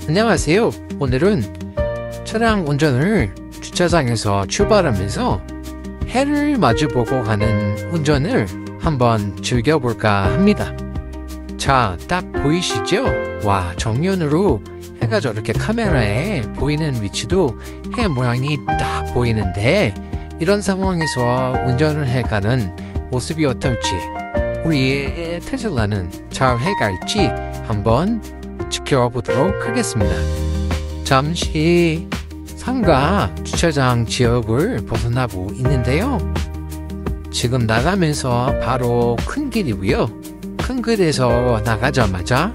안녕하세요. 오늘은 차량 운전을 주차장에서 출발하면서 해를 마주보고 가는 운전을 한번 즐겨볼까 합니다. 자, 딱 보이시죠? 와, 정면으로 해가 저렇게 카메라에 보이는 위치도 해 모양이 딱 보이는데, 이런 상황에서 운전을 해가는 모습이 어떨지, 우리의 테슬라는 잘 해갈지 한번 지켜보도록 하겠습니다. 잠시 상가 주차장 지역을 벗어나고 있는데요. 지금 나가면서 바로 큰 길이고요. 큰 길에서 나가자마자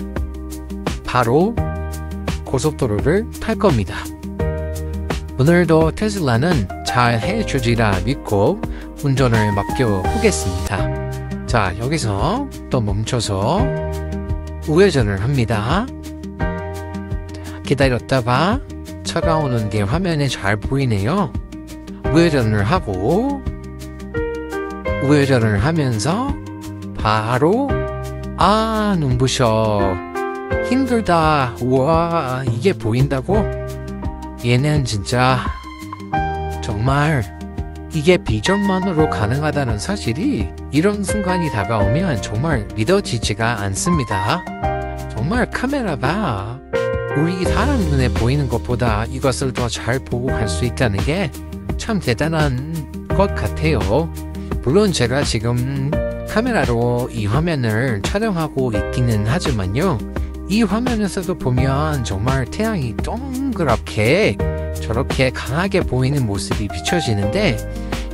바로 고속도로를 탈 겁니다. 오늘도 테슬라는 잘 해주리라 믿고 운전을 맡겨보겠습니다. 자, 여기서 또 멈춰서 우회전을 합니다. 기다렸다가 차가 오는 게 화면에 잘 보이네요. 우회전을 하고 우회전을 하면서 바로 눈부셔, 힘들다. 우와, 이게 보인다고? 얘는 진짜 정말 이게 비전만으로 가능하다는 사실이 이런 순간이 다가오면 정말 믿어지지가 않습니다. 정말 카메라가 우리 사람 눈에 보이는 것보다 이것을 더 잘 보고 할 수 있다는 게 참 대단한 것 같아요. 물론 제가 지금 카메라로 이 화면을 촬영하고 있기는 하지만요, 이 화면에서도 보면 정말 태양이 동그랗게 저렇게 강하게 보이는 모습이 비춰지는데,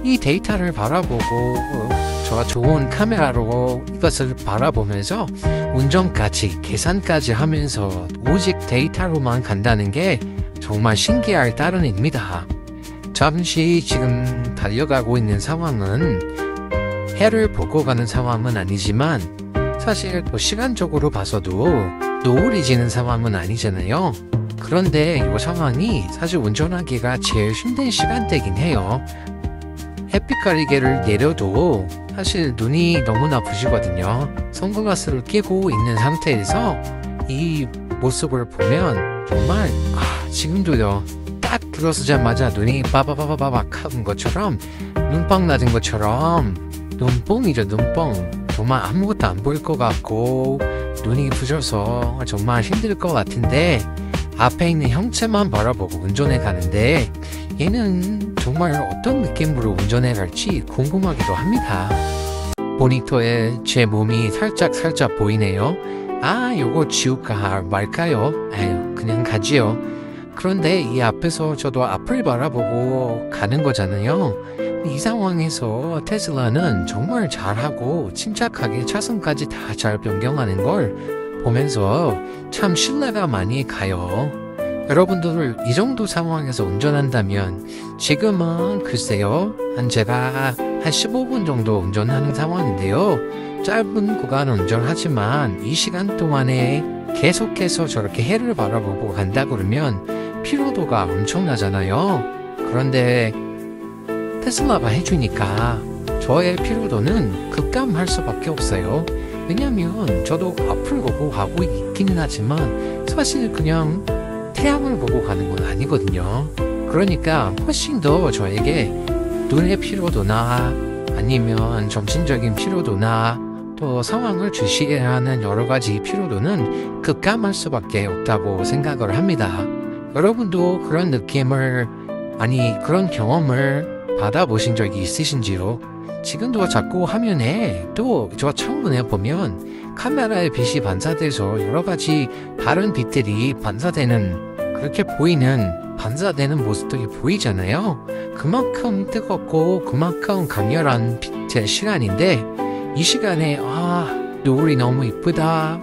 이 데이터를 바라보고 저 좋은 카메라로 이것을 바라보면서 운전까지 계산까지 하면서 오직 데이터로만 간다는 게 정말 신기할 따름입니다. 잠시 지금 달려가고 있는 상황은 해를 보고 가는 상황은 아니지만, 사실 또 시간적으로 봐서도 노을이 지는 상황은 아니잖아요. 그런데 이 상황이 사실 운전하기가 제일 힘든 시간대긴 해요. 햇빛 가리개를 내려도 사실 눈이 너무나 부시거든요. 선글라스를 끼고 있는 상태에서 이 모습을 보면 정말 지금도요, 딱 들어서자마자 눈이 빠바바바박 하는 것처럼, 눈빵 낮은 것처럼 눈뽕이죠, 눈뽕. 정말 아무것도 안 보일 것 같고 눈이 부셔서 정말 힘들 것 같은데, 앞에 있는 형체만 바라보고 운전해 가는데 얘는 정말 어떤 느낌으로 운전해 갈지 궁금하기도 합니다. 모니터에 제 몸이 살짝 보이네요. 요거 지울까 말까요? 그냥 가지요. 그런데 이 앞에서 저도 앞을 바라보고 가는 거잖아요. 이 상황에서 테슬라는 정말 잘하고 침착하게 차선까지 다 잘 변경하는 걸 보면서 참 신뢰가 많이 가요. 여러분들 이 정도 상황에서 운전한다면 지금은 글쎄요, 제가 한 15분 정도 운전하는 상황인데요. 짧은 구간 운전하지만 이 시간 동안에 계속해서 저렇게 해를 바라보고 간다 그러면 피로도가 엄청나잖아요. 그런데 테슬라가 해주니까 저의 피로도는 급감할 수밖에 없어요. 왜냐면 저도 앞을 보고 가고 있기는 하지만 사실 그냥 태양을 보고 가는 건 아니거든요. 그러니까 훨씬 더 저에게 눈의 피로도나 아니면 정신적인 피로도나 또 상황을 주시해야 하는 여러 가지 피로도는 급감할 수밖에 없다고 생각을 합니다. 여러분도 그런 느낌을, 그런 경험을 받아보신 적이 있으신지요? 지금도 자꾸 화면에 또 저 창문에 보면 카메라의 빛이 반사돼서 여러 가지 다른 빛들이 반사되는, 그렇게 보이는, 반사되는 모습들이 보이잖아요. 그만큼 뜨겁고 그만큼 강렬한 빛의 시간인데, 이 시간에 노을이 너무 이쁘다,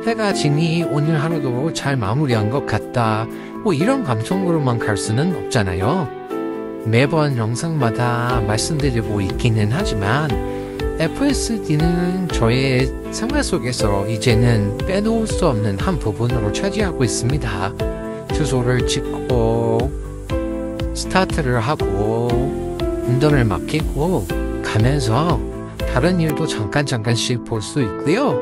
해가 지니 오늘 하루도 잘 마무리한 것 같다, 이런 감성으로만 갈 수는 없잖아요. 매번 영상마다 말씀드리고 있기는 하지만 FSD는 저의 생활 속에서 이제는 빼놓을 수 없는 한 부분으로 차지하고 있습니다. 주소를 찍고 스타트를 하고 운전을 맡기고 가면서 다른 일도 잠깐씩 볼 수 있고요.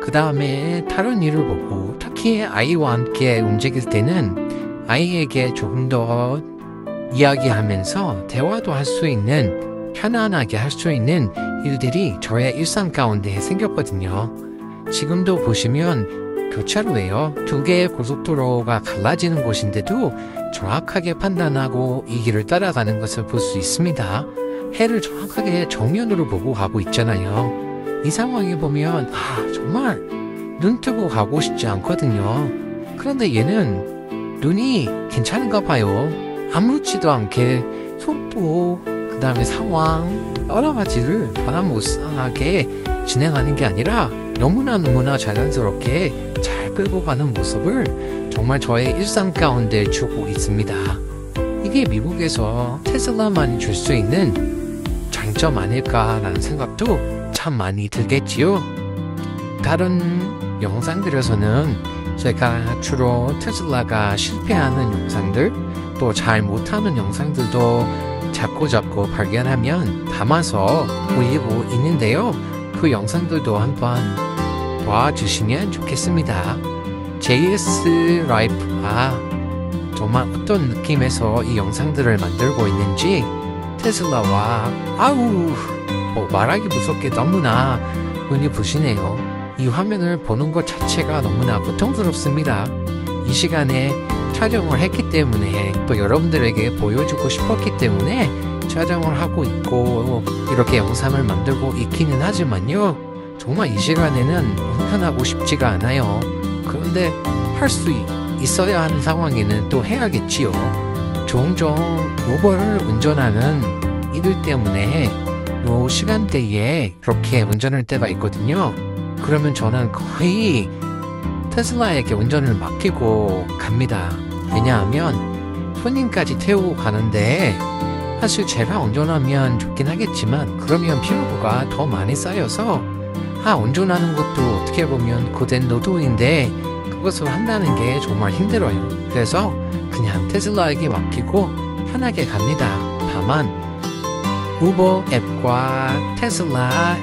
그 다음에 다른 일을 보고 특히 아이와 함께 움직일 때는 아이에게 조금 더 이야기하면서 대화도 할 수 있는 편안하게 할 수 있는 일들이 저의 일상 가운데 생겼거든요. 지금도 보시면 교차로예요. 두 개의 고속도로가 갈라지는 곳인데도 정확하게 판단하고 이 길을 따라가는 것을 볼 수 있습니다. 해를 정확하게 정면으로 보고 가고 있잖아요. 이 상황에 보면 정말 눈 뜨고 가고 싶지 않거든요. 그런데 얘는 눈이 괜찮은가 봐요. 아무렇지도 않게 속보, 그 다음에 상황 여러 가지를 변화무쌍하게 진행하는 게 아니라 너무나 자연스럽게 잘 끌고 가는 모습을 정말 저의 일상 가운데 주고 있습니다. 이게 미국에서 테슬라만이 줄 수 있는 장점 아닐까라는 생각도 참 많이 들겠지요. 다른 영상들에서는 제가 주로 테슬라가 실패하는 영상들, 또 잘 못하는 영상들도 잡고 발견하면 담아서 올리고 있는데요. 그 영상들도 한번 봐주시면 좋겠습니다. JS 라이프가 정말 어떤 느낌에서 이 영상들을 만들고 있는지 테슬라와 말하기 무섭게 너무나 눈이 부시네요. 이 화면을 보는 것 자체가 너무나 고통스럽습니다. 이 시간에 촬영을 했기 때문에 또 여러분들에게 보여주고 싶었기 때문에 촬영을 하고 있고 이렇게 영상을 만들고 있기는 하지만요, 정말 이 시간에는 운전하고 싶지가 않아요. 그런데 할 수 있어야 하는 상황에는 또 해야겠지요. 종종 우버를 운전하는 이들 때문에 요 시간대에 그렇게 운전할 때가 있거든요. 그러면 저는 거의 테슬라에게 운전을 맡기고 갑니다. 왜냐하면 손님까지 태우고 가는데 사실 제가 운전하면 좋긴 하겠지만 그러면 피로도가 더 많이 쌓여서 운전하는 것도 어떻게 보면 고된 노동인데 그것을 한다는 게 정말 힘들어요. 그래서 그냥 테슬라에게 맡기고 편하게 갑니다. 다만 우버 앱과 테슬라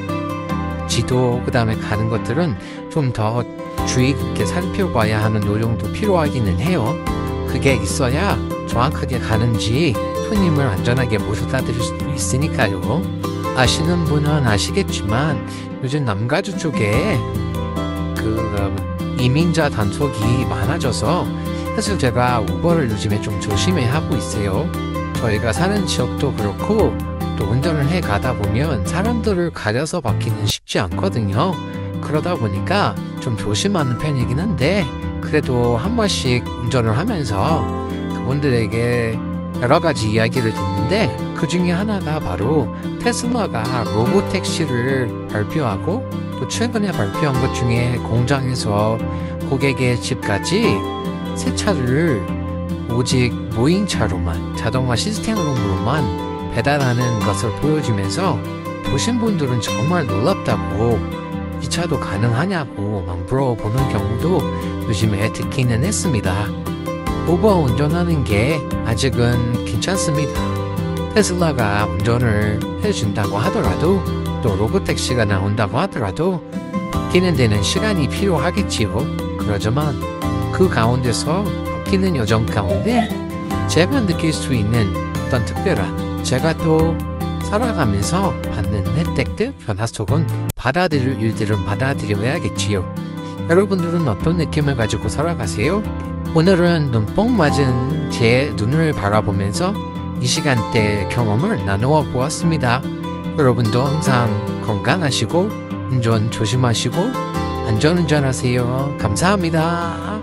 지도 그 다음에 가는 것들은 좀 더 주의 깊게 살펴봐야 하는 노력도 필요하기는 해요. 그게 있어야 정확하게 가는지 손님을 안전하게 모셔다 드릴 수도 있으니까요. 아시는 분은 아시겠지만 요즘 남가주 쪽에 이민자 단속이 많아져서 사실 제가 우버를 요즘에 좀 조심해야 하고 있어요. 저희가 사는 지역도 그렇고 또 운전을 해 가다 보면 사람들을 가려서 받기는 쉽지 않거든요. 그러다 보니까 좀 조심하는 편이긴 한데 그래도 한 번씩 운전을 하면서 그분들에게 여러 가지 이야기를 듣는데 그 중에 하나가 바로 테슬라가 로보택시를 발표하고 또 최근에 발표한 것 중에 공장에서 고객의 집까지 새 차를 오직 무인차로만 자동화 시스템으로만 배달하는 것을 보여주면서 보신 분들은 정말 놀랍다고 이 차도 가능하냐고 막 물어보는 경우도 요즘에 듣기는 했습니다. 우버 운전하는 게 아직은 괜찮습니다. 테슬라가 운전을 해준다고 하더라도 또 로보택시가 나온다고 하더라도 바뀌는 데는 시간이 필요하겠지요. 그러지만 그 가운데서 바뀌는 여정 가운데 제가 느낄 수 있는 어떤 특별한 제가 또 살아가면서 받는 혜택들, 변화 속은 받아들일 일들은 받아들여야겠지요. 여러분들은 어떤 느낌을 가지고 살아가세요? 오늘은 눈뽕 맞은 제 눈을 바라보면서 이 시간대 경험을 나누어 보았습니다. 여러분도 항상 건강하시고 운전 조심하시고 안전운전하세요. 감사합니다.